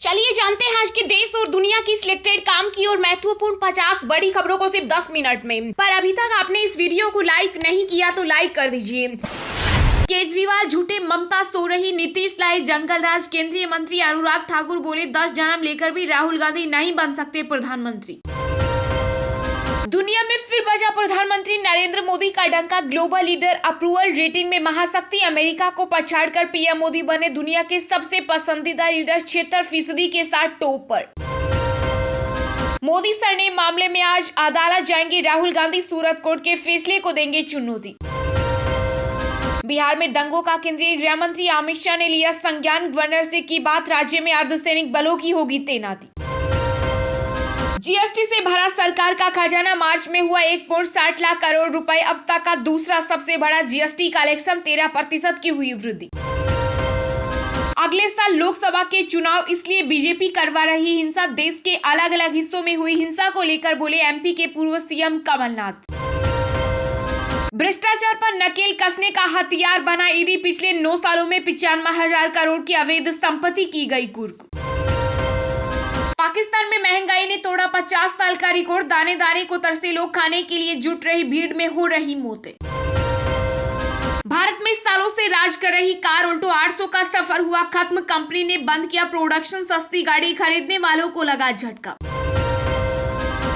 चलिए जानते हैं आज के देश और दुनिया की सिलेक्टेड काम की और महत्वपूर्ण 50 बड़ी खबरों को सिर्फ 10 मिनट में। पर अभी तक आपने इस वीडियो को लाइक नहीं किया तो लाइक कर दीजिए। केजरीवाल झूठे, ममता सो रही, नीतीश लाए जंगल राज। केंद्रीय मंत्री अनुराग ठाकुर बोले 10 जन्म लेकर भी राहुल गांधी नहीं बन सकते प्रधानमंत्री। दुनिया में फिर बजा प्रधानमंत्री नरेंद्र मोदी का डंका। ग्लोबल लीडर अप्रूवल रेटिंग में महाशक्ति अमेरिका को पछाड़कर पीएम मोदी बने दुनिया के सबसे पसंदीदा लीडर, 76% के साथ टॉप पर। मोदी सरनेम मामले में आज अदालत जाएंगे राहुल गांधी, सूरत कोर्ट के फैसले को देंगे चुनौती। बिहार में दंगों का केंद्रीय गृह मंत्री अमित शाह ने लिया संज्ञान। गवर्नर से की बात, राज्य में अर्धसैनिक बलों की होगी तैनाती। जीएसटी से भरा सरकार का खजाना, मार्च में हुआ 1.60 लाख करोड़ रुपए, अब तक का दूसरा सबसे बड़ा जीएसटी कलेक्शन, 13% की हुई वृद्धि। अगले साल लोकसभा के चुनाव, इसलिए बीजेपी करवा रही हिंसा। देश के अलग अलग हिस्सों में हुई हिंसा को लेकर बोले एमपी के पूर्व सीएम कमलनाथ। भ्रष्टाचार पर नकेल कसने का हथियार बना ईडी, पिछले 9 सालों में 95,000 करोड़ की अवैध संपत्ति की गई कुर्क। पाकिस्तान में महंगाई ने तोड़ा 50 साल का रिकॉर्ड, दाने दाने को तरसे लोग, खाने के लिए जुट रही भीड़ में हो रही मौतें। भारत में सालों से राज कर रही कार ऑल्टो 800 का सफर हुआ खत्म, कंपनी ने बंद किया प्रोडक्शन, सस्ती गाड़ी खरीदने वालों को लगा झटका।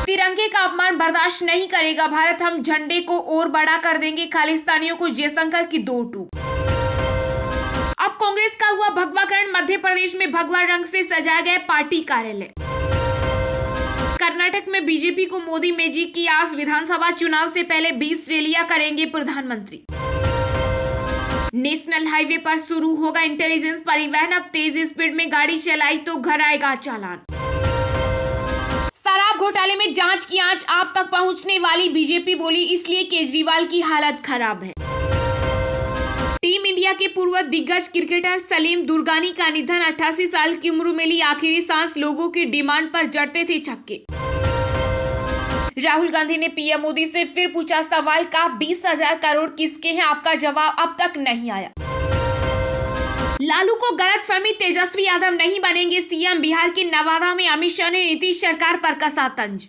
तिरंगे का अपमान बर्दाश्त नहीं करेगा भारत, हम झंडे को और बड़ा कर देंगे, खालिस्तानियों को जयशंकर की 2 टूक। अब कांग्रेस का हुआ भगवाकरण, मध्य प्रदेश में भगवा रंग से सजाया गया पार्टी कार्यालय। कर्नाटक में बीजेपी को मोदी मैजिक की आस, विधानसभा चुनाव से पहले 20 रैलियां करेंगे प्रधानमंत्री। नेशनल हाईवे पर शुरू होगा इंटेलिजेंस परिवहन, अब तेज स्पीड में गाड़ी चलाई तो घर आएगा चालान। शराब घोटाले में जांच की आंच आप तक पहुंचने वाली, बीजेपी बोली इसलिए केजरीवाल की हालत खराब है। टीम इंडिया के पूर्व दिग्गज क्रिकेटर सलीम दुर्गानी का निधन, 88 साल की उम्र में ली आखिरी सांस, लोगों की डिमांड पर जड़ते थे छक्के। राहुल गांधी ने पीएम मोदी से फिर पूछा सवाल, का 20,000 करोड़ किसके हैं, आपका जवाब अब तक नहीं आया। लालू को गलतफहमी, तेजस्वी यादव नहीं बनेंगे सीएम। बिहार के नवादा में अमित शाह ने नीतीश सरकार पर कसा तंज।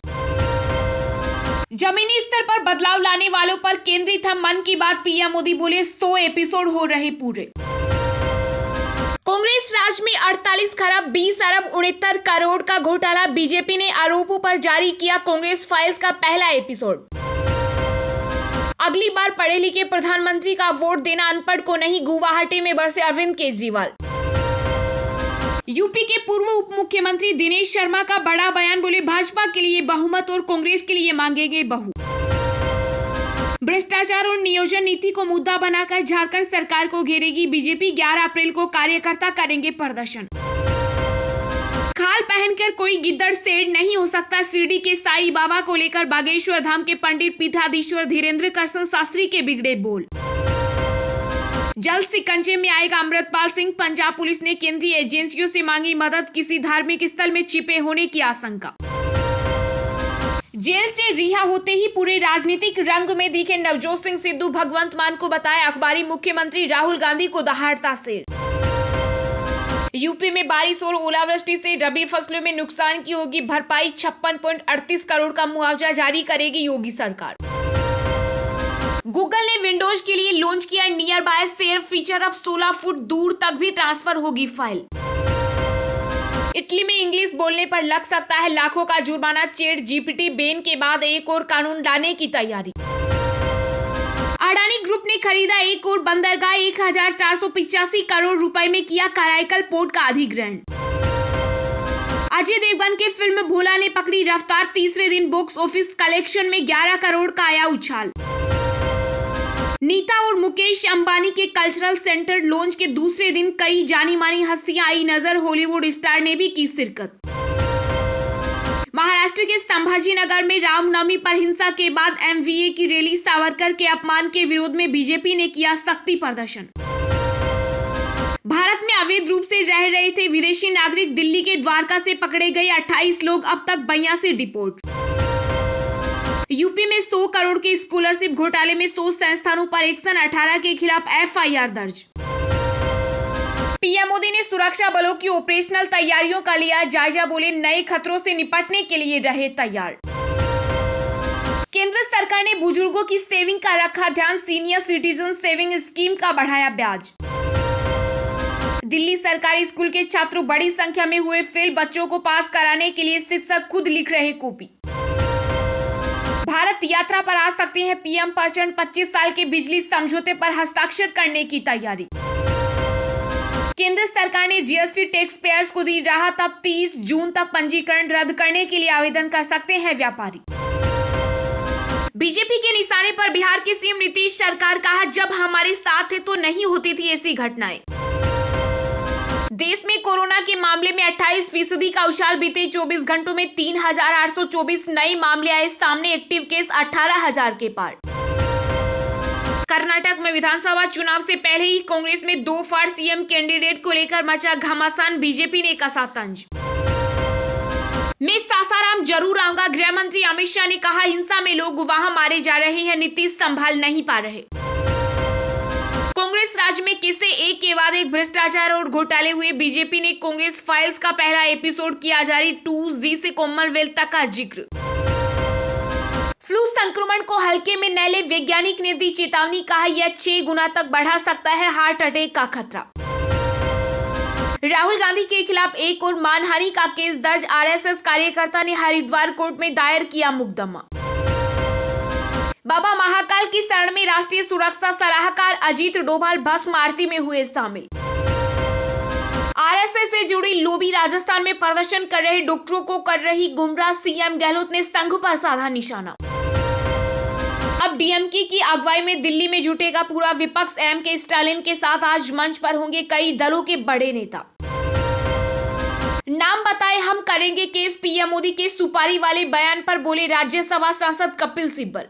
जमीनी स्तर पर बदलाव लाने वालों पर केंद्रित था मन की बात, पीएम मोदी बोले 100 एपिसोड हो रहे पूरे। कांग्रेस राज में 48 खरब 20 अरब 69 करोड़ का घोटाला, बीजेपी ने आरोपों पर जारी किया कांग्रेस फाइल्स का पहला एपिसोड। अगली बार पढ़े लिखे प्रधानमंत्री का वोट देना अनपढ़ को नहीं, गुवाहाटी में बरसे अरविंद केजरीवाल। यूपी के पूर्व उप मुख्यमंत्री दिनेश शर्मा का बड़ा बयान, बोले भाजपा के लिए बहुमत और कांग्रेस के लिए मांगेंगे बहु। भ्रष्टाचार और नियोजन नीति को मुद्दा बनाकर झारखंड सरकार को घेरेगी बीजेपी, 11 अप्रैल को कार्यकर्ता करेंगे प्रदर्शन। खाल पहनकर कोई गिद्दड़ शेर नहीं हो सकता, शिरडी के साई बाबा को लेकर बागेश्वर धाम के पंडित पीठाधीश्वर धीरेन्द्र कृष्ण शास्त्री के बिगड़े बोल। जल्द शिकंजे में आएगा अमृतपाल सिंह, पंजाब पुलिस ने केंद्रीय एजेंसियों से मांगी मदद, किसी धार्मिक स्थल में छिपे होने की आशंका। जेल से रिहा होते ही पूरे राजनीतिक रंग में दिखे नवजोत सिंह सिद्धू, भगवंत मान को बताया अखबारी मुख्यमंत्री, राहुल गांधी को दहाड़ता शेर। यूपी में बारिश और ओलावृष्टि से रबी फसलों में नुकसान की होगी भरपाई, 56.38 करोड़ का मुआवजा जारी करेगी योगी सरकार। गूगल ने विंडोज के लिए लॉन्च किया नियर बाय शेयर फीचर, अब 16 फुट दूर तक भी ट्रांसफर होगी फाइल। इटली में इंग्लिश बोलने पर लग सकता है लाखों का जुर्माना, चैट जीपीटी बैन के बाद एक और कानून लाने की तैयारी। अडानी ग्रुप ने खरीदा एक और बंदरगाह, 1485 करोड़ रुपए में किया कराईकल पोर्ट का अधिग्रहण। अजय देवगन के फिल्म भोला ने पकड़ी रफ्तार, तीसरे दिन बॉक्स ऑफिस कलेक्शन में 11 करोड़ का आया उछाल। नीता और मुकेश अंबानी के कल्चरल सेंटर लॉन्च के दूसरे दिन कई जानी मानी हस्तियां आई नजर, हॉलीवुड स्टार ने भी की शिरकत। महाराष्ट्र के संभाजीनगर में रामनवमी पर हिंसा के बाद एमवीए की रैली, सावरकर के अपमान के विरोध में बीजेपी ने किया शक्ति प्रदर्शन। भारत में अवैध रूप से रह रहे थे विदेशी नागरिक, दिल्ली के द्वारका से पकड़े गए 28 लोग, अब तक 82 डिपोर्ट। यूपी में 100 करोड़ के स्कॉलरशिप घोटाले में 100 संस्थानों पर एक्शन, 18 के खिलाफ एफआईआर दर्ज। पीएम मोदी ने सुरक्षा बलों की ऑपरेशनल तैयारियों का लिया जायजा, बोले नए खतरों से निपटने के लिए रहे तैयार। केंद्र सरकार ने बुजुर्गों की सेविंग का रखा ध्यान, सीनियर सिटीजन सेविंग स्कीम का बढ़ाया ब्याज। दिल्ली सरकारी स्कूल के छात्रों बड़ी संख्या में हुए फेल, बच्चों को पास कराने के लिए शिक्षक खुद लिख रहे कॉपी। भारत यात्रा पर आ सकते हैं पीएम, प्रचंड 25 साल के बिजली समझौते पर हस्ताक्षर करने की तैयारी। केंद्र सरकार ने जीएसटी टैक्स पेयर्स को दी राहत, अब 30 जून तक पंजीकरण रद्द करने के लिए आवेदन कर सकते हैं व्यापारी। बीजेपी के निशाने पर बिहार के सीएम नीतीश सरकार, कहा जब हमारे साथ थे तो नहीं होती थी ऐसी घटनाएं। देश में कोरोना के मामले में 28% का उछाल, बीते 24 घंटों में 3,824 नए मामले आए सामने, एक्टिव केस 18,000 के पार। कर्नाटक में विधानसभा चुनाव से पहले ही कांग्रेस में 2 फर सीएम कैंडिडेट को लेकर मचा घमासान, बीजेपी ने कसा तंज। मैं सासाराम जरूर आऊंगा, गृह मंत्री अमित शाह ने कहा हिंसा में लोग वहां मारे जा रहे हैं, नीतीश संभाल नहीं पा रहे। कांग्रेस राज्य में कैसे एक के बाद एक भ्रष्टाचार और घोटाले हुए, बीजेपी ने कांग्रेस फाइल्स का पहला एपिसोड किया जारी, 2G से कॉमनवेल्थ तक का जिक्र। फ्लू संक्रमण को हल्के में न ले, वैज्ञानिक ने दी चेतावनी, कहा यह 6 गुना तक बढ़ा सकता है हार्ट अटैक का खतरा। राहुल गांधी के खिलाफ एक और मानहानि का केस दर्ज, आरएसएस कार्यकर्ता ने हरिद्वार कोर्ट में दायर किया मुकदमा। बाबा महाकाल की शरण में राष्ट्रीय सुरक्षा सलाहकार अजीत डोभाल भस्म आरती में हुए शामिल। आरएसएस से जुड़ी लोबी राजस्थान में प्रदर्शन कर रहे डॉक्टरों को कर रही गुमराह, सीएम गहलोत ने संघ पर साधा निशाना। अब डीएमके की अगुवाई में दिल्ली में जुटेगा पूरा विपक्ष, एमके स्टालिन के साथ आज मंच पर होंगे कई दलों के बड़े नेता। नाम बताए हम करेंगे केस, पीएम मोदी के सुपारी वाले बयान पर बोले राज्यसभा सांसद कपिल सिब्बल।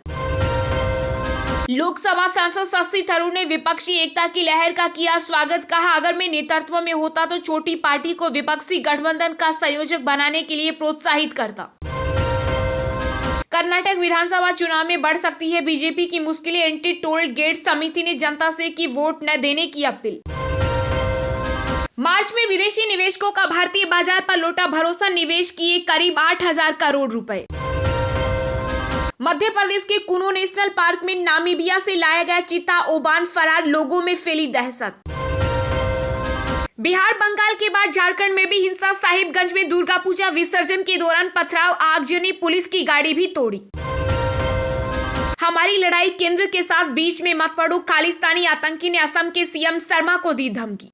लोकसभा सांसद शशि थरूर ने विपक्षी एकता की लहर का किया स्वागत, कहा अगर मैं नेतृत्व में होता तो छोटी पार्टी को विपक्षी गठबंधन का संयोजक बनाने के लिए प्रोत्साहित करता। कर्नाटक विधानसभा चुनाव में बढ़ सकती है बीजेपी की मुश्किलें, एंटी टोल गेट समिति ने जनता से की वोट न देने की अपील। मार्च में विदेशी निवेशकों का भारतीय बाजार पर लौटा भरोसा, निवेश किए करीब 8,000 करोड़ रुपए। मध्य प्रदेश के कुनो नेशनल पार्क में नामीबिया से लाया गया चीता ओबान फरार, लोगों में फैली दहशत। बिहार बंगाल के बाद झारखंड में भी हिंसा, साहिबगंज में दुर्गा पूजा विसर्जन के दौरान पथराव, आगजनी, पुलिस की गाड़ी भी तोड़ी। हमारी लड़ाई केंद्र के साथ, बीच में मत पड़ो, खालिस्तानी आतंकी ने असम के सीएम शर्मा को दी धमकी।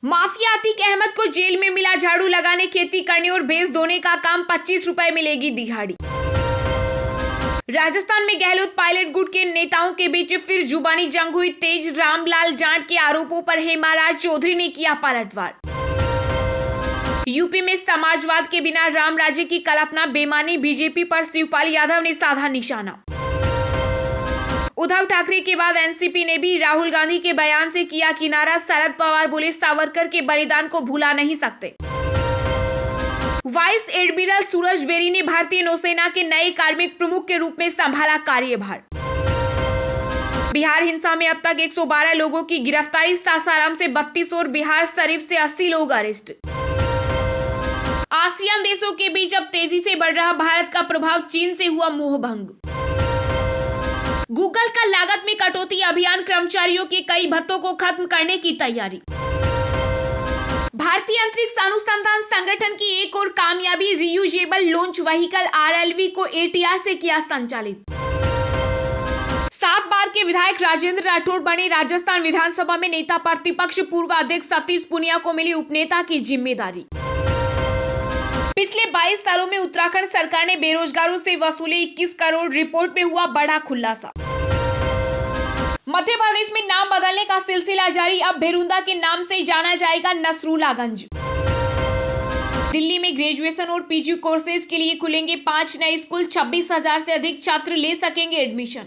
माफिया अतीक अहमद को जेल में मिला झाड़ू लगाने, खेती करने और भैंस धोने का काम, 25 रुपए मिलेगी दिहाड़ी। राजस्थान में गहलोत पायलट गुट के नेताओं के बीच फिर जुबानी जंग हुई तेज, रामलाल जाट के आरोपों पर हेमाराज चौधरी ने किया पलटवार। यूपी में समाजवाद के बिना राम राज्य की कल्पना बेमानी, बीजेपी पर शिवपाल यादव ने साधा निशाना। उद्धव ठाकरे के बाद एनसीपी ने भी राहुल गांधी के बयान से किया किनारा, शरद पवार बोले सावरकर के बलिदान को भुला नहीं सकते। वाइस एडमिरल सूरज बेरी ने भारतीय नौसेना के नए कार्मिक प्रमुख के रूप में संभाला कार्यभार। बिहार हिंसा में अब तक 112 लोगों की गिरफ्तारी, सासाराम से 32 और बिहार शरीफ से 80 लोग अरेस्ट। आसियान देशों के बीच अब तेजी से बढ़ रहा भारत का प्रभाव, चीन से हुआ मोहभंग। गूगल का लागत में कटौती अभियान, कर्मचारियों के कई भत्तों को खत्म करने की तैयारी। भारतीय अंतरिक्ष अनुसंधान संगठन की एक और कामयाबी, रीयूजेबल लॉन्च व्हीकल आरएलवी को एटीआर से किया संचालित। 7 बार के विधायक राजेंद्र राठौड़ बने राजस्थान विधानसभा में नेता, प्रतिपक्ष पूर्व अध्यक्ष सतीश पुनिया को मिली उपनेता की जिम्मेदारी। पिछले 22 सालों में उत्तराखंड सरकार ने बेरोजगारों से वसूले 21 करोड़, रिपोर्ट में हुआ बड़ा खुलासा। मध्य प्रदेश में नाम बदलने का सिलसिला जारी, अब भेरुंदा के नाम से जाना जाएगा नसरुल्लागंज। दिल्ली में ग्रेजुएशन और पीजी कोर्सेज के लिए खुलेंगे 5 नए स्कूल, 26,000 से अधिक छात्र ले सकेंगे एडमिशन।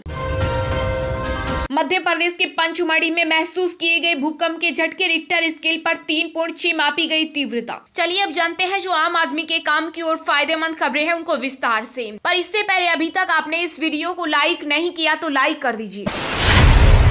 मध्य प्रदेश के पंचमढ़ी में महसूस किए गए भूकंप के झटके, रिक्टर स्केल पर 3.6 मापी गई तीव्रता। चलिए अब जानते हैं जो आम आदमी के काम की और फायदेमंद खबरें हैं उनको विस्तार से। पर इससे पहले अभी तक आपने इस वीडियो को लाइक नहीं किया तो लाइक कर दीजिए।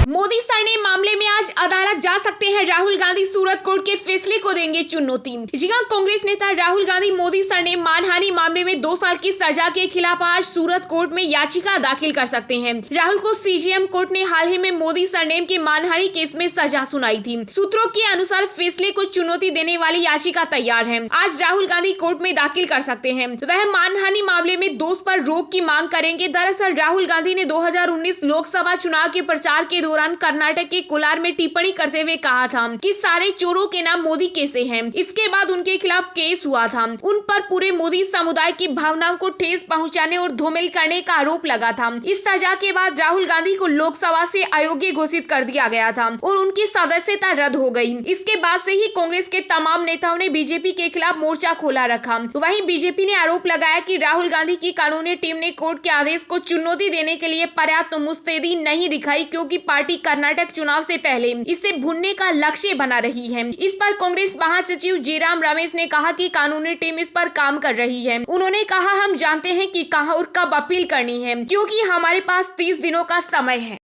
मोदी सरनेम मामले में आज अदालत जा सकते हैं राहुल गांधी, सूरत कोर्ट के फैसले को देंगे चुनौती। जी हां, कांग्रेस नेता राहुल गांधी मोदी सरनेम मानहानि मामले में 2 साल की सजा के खिलाफ आज सूरत कोर्ट में याचिका दाखिल कर सकते हैं। राहुल को सीजेएम कोर्ट ने हाल ही में मोदी सरनेम के मानहानि केस में सजा सुनाई थी। सूत्रों के अनुसार फैसले को चुनौती देने वाली याचिका तैयार है। आज राहुल गांधी कोर्ट में दाखिल कर सकते हैं। वह मानहानि मामले में दोष पर रोक की मांग करेंगे। दरअसल राहुल गांधी ने 2019 लोकसभा चुनाव के प्रचार के दौरान कर्नाटक के कोलार में टिप्पणी करते हुए कहा था कि सारे चोरों के नाम मोदी कैसे हैं। इसके बाद उनके खिलाफ केस हुआ था। उन पर पूरे मोदी समुदाय की भावनाओं को ठेस पहुंचाने और धूमिल करने का आरोप लगा था। इस सजा के बाद राहुल गांधी को लोकसभा से अयोग्य घोषित कर दिया गया था और उनकी सदस्यता रद्द हो गई। इसके बाद से ही कांग्रेस के तमाम नेताओं ने बीजेपी के खिलाफ मोर्चा खोला रखा। वहीं बीजेपी ने आरोप लगाया कि राहुल गांधी की कानूनी टीम ने कोर्ट के आदेश को चुनौती देने के लिए पर्याप्त मुस्तैदी नहीं दिखाई, क्योंकि पार्टी कर्नाटक चुनाव से पहले इसे भुनने का लक्ष्य बना रही है। इस पर कांग्रेस महासचिव जयराम रमेश ने कहा कि कानूनी टीम इस पर काम कर रही है। उन्होंने कहा, हम जानते हैं कि कहां और कब अपील करनी है, क्योंकि हमारे पास 30 दिनों का समय है।